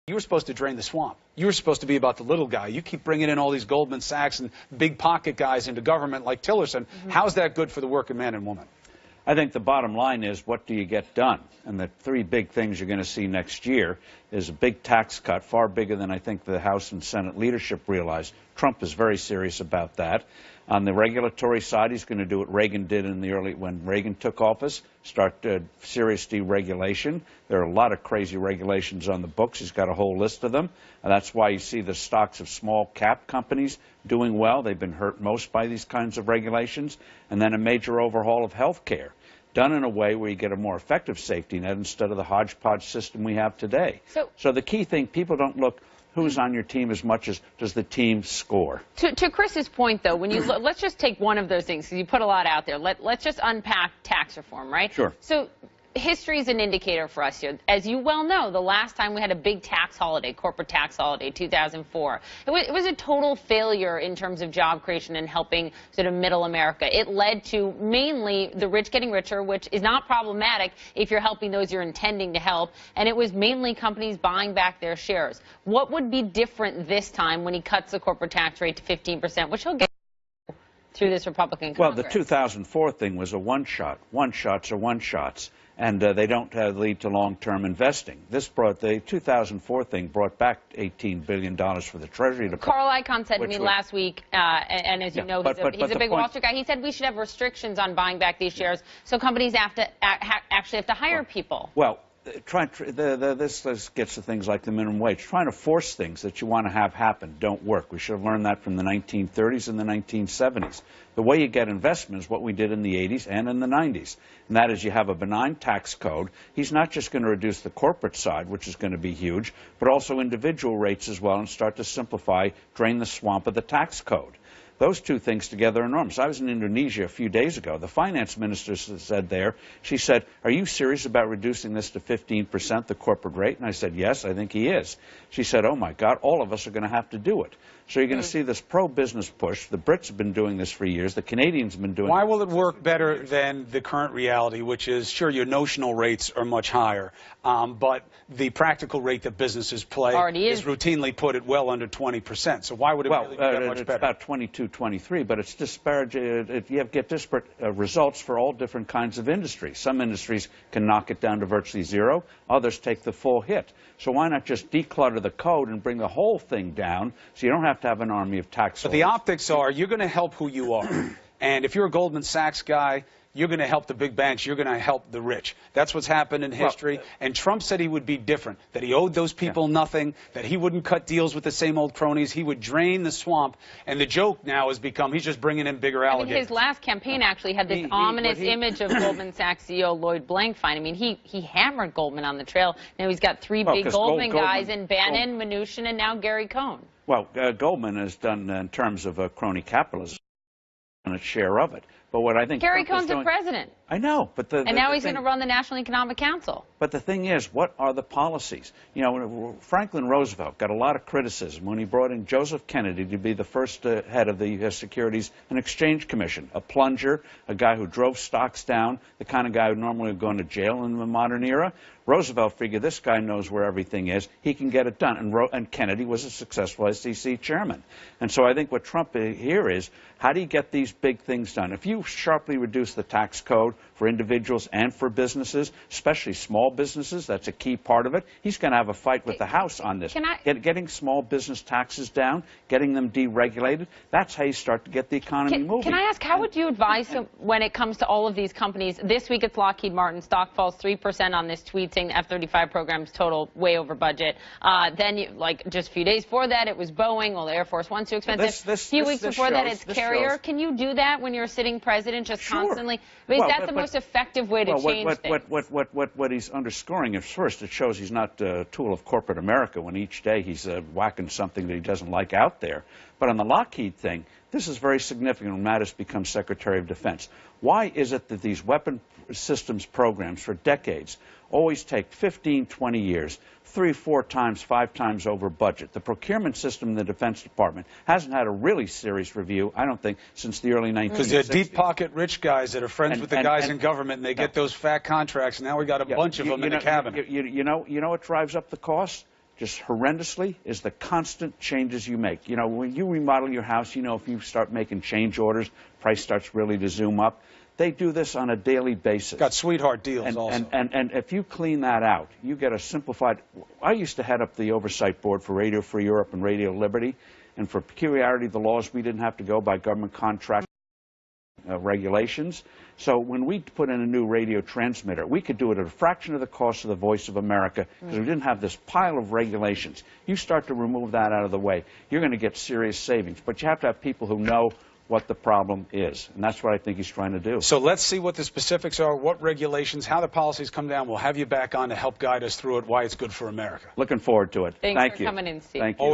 You were supposed to drain the swamp. You were supposed to be about the little guy. You keep bringing in all these Goldman Sachs and big pocket guys into government like Tillerson. How's that good for the working man and woman? I think the bottom line is, what do you get done? And the three big things you're going to see next year is a big tax cut, far bigger than I think the House and Senate leadership realized. Trump is very serious about that. On the regulatory side, he's going to do what Reagan did when Reagan took office, start serious deregulation. There are a lot of crazy regulations on the books. He's got a whole list of them. And that's why you see the stocks of small cap companies doing well. They've been hurt most by these kinds of regulations. And then a major overhaul of health care, done in a way where you get a more effective safety net instead of the hodgepodge system we have today. So the key thing, people don't look who's on your team as much as does the team score. To Chris's point, though, when you look, let's just take one of those things, because you put a lot out there. Let's just unpack tax reform, right? Sure. So history is an indicator for us here. As you well know, the last time we had a big tax holiday, corporate tax holiday, 2004, it was a total failure in terms of job creation and helping sort of middle America. It led to mainly the rich getting richer, which is not problematic if you're helping those you're intending to help, and it was mainly companies buying back their shares. What would be different this time when he cuts the corporate tax rate to 15%, which he'll get through this Republican Congress? Well, the 2004 thing was a one-shot. One-shots are one-shots. And they don't lead to long-term investing. The 2004 thing brought back $18 billion for the Treasury Department. Carl Icahn said to me last week, and as you know, he's a big Wall Street guy, he said we should have restrictions on buying back these shares so companies actually have to hire people. Well, this gets to things like the minimum wage. Trying to force things that you want to have happen don't work. We should have learned that from the 1930s and the 1970s. The way you get investment is what we did in the 80s and in the 90s. And that is, you have a benign tax code. He's not just going to reduce the corporate side, which is going to be huge, but also individual rates as well, and start to simplify, drain the swamp of the tax code. Those two things together are enormous. I was in Indonesia a few days ago. The finance minister said there, she said, "Are you serious about reducing this to 15%, the corporate rate?" And I said, "Yes, I think he is." She said, "Oh my God, all of us are going to have to do it." So you're going to see this pro-business push. The Brits have been doing this for years. The Canadians have been doing it. Why will it work better than the current reality, which is, sure, your notional rates are much higher, but the practical rate that businesses pay is routinely put at well under 20%. So why would it really be that much better? It's about 22, 23, but it's disparate. You get disparate results for all different kinds of industries. Some industries can knock it down to virtually zero. Others take the full hit. So why not just declutter the code and bring the whole thing down so you don't have to have an army of tax But the optics are, you're going to help who you are. And if you're a Goldman Sachs guy, you're going to help the big banks. You're going to help the rich. That's what's happened in history. And Trump said he would be different, that he owed those people nothing, that he wouldn't cut deals with the same old cronies. He would drain the swamp. And the joke now has become he's just bringing in bigger alligators. I mean, his last campaign actually had this ominous image of Goldman Sachs CEO Lloyd Blankfein. I mean, he hammered Goldman on the trail. Now he's got three big Goldman guys in Bannon, Mnuchin, and now Gary Cohn. Well, Goldman has done, in terms of crony capitalism, a share of it. But what I think Gary Cohn's the president. I know, but and now he's going to run the National Economic Council. But the thing is, what are the policies? You know, Franklin Roosevelt got a lot of criticism when he brought in Joseph Kennedy to be the first head of the Securities and Exchange Commission, a plunger, a guy who drove stocks down, the kind of guy who normally would go into jail in the modern era. Roosevelt figured this guy knows where everything is. He can get it done. And Kennedy was a successful SEC chairman. And so I think what Trump here is, how do you get these big things done? If you sharply reduce the tax code for individuals and for businesses, especially small businesses, that's a key part of it. He's going to have a fight with the House on this. Getting small business taxes down, getting them deregulated, that's how you start to get the economy moving. Can I ask, how would you advise when it comes to all of these companies? This week it's Lockheed Martin. Stock falls 3% on this tweet saying the F-35 program's total way over budget. Then, like just a few days before that, it was Boeing. Well, the Air Force One's too expensive. A few weeks before that, it's Carrier. Can you do that when you're a sitting president, just constantly? I mean, is that the most effective way to change things? What he's underscoring is, first, it shows he's not a tool of corporate America when each day he's whacking something that he doesn't like out there. But on the Lockheed thing, this is very significant when Mattis becomes Secretary of Defense. Why is it that these weapon systems programs for decades always take 15, 20 years, 3, 4 times, 5 times over budget? The procurement system in the Defense Department hasn't had a really serious review, I don't think, since the early 1960s. Because they're deep-pocket rich guys that are friends with the guys in government, and they get those fat contracts, and now we got a bunch of them in the cabinet. You know what drives up the cost? just horrendously is the constant changes you make. You know, when you remodel your house, you know, if you start making change orders, price starts really to zoom up. They do this on a daily basis. Got sweetheart deals also. And if you clean that out, you get a simplified. I used to head up the oversight board for Radio Free Europe and Radio Liberty, and for peculiarity of the laws, we didn't have to go by government contract regulations. So when we put in a new radio transmitter, we could do it at a fraction of the cost of the Voice of America because we didn't have this pile of regulations. You start to remove that out of the way, you're going to get serious savings. But you have to have people who know what the problem is, and that's what I think he's trying to do. So let's see what the specifics are, what regulations, how the policies come down. We'll have you back on to help guide us through it, why it's good for America. Looking forward to it. Thanks Thank for you. coming in, Steve. Thank you.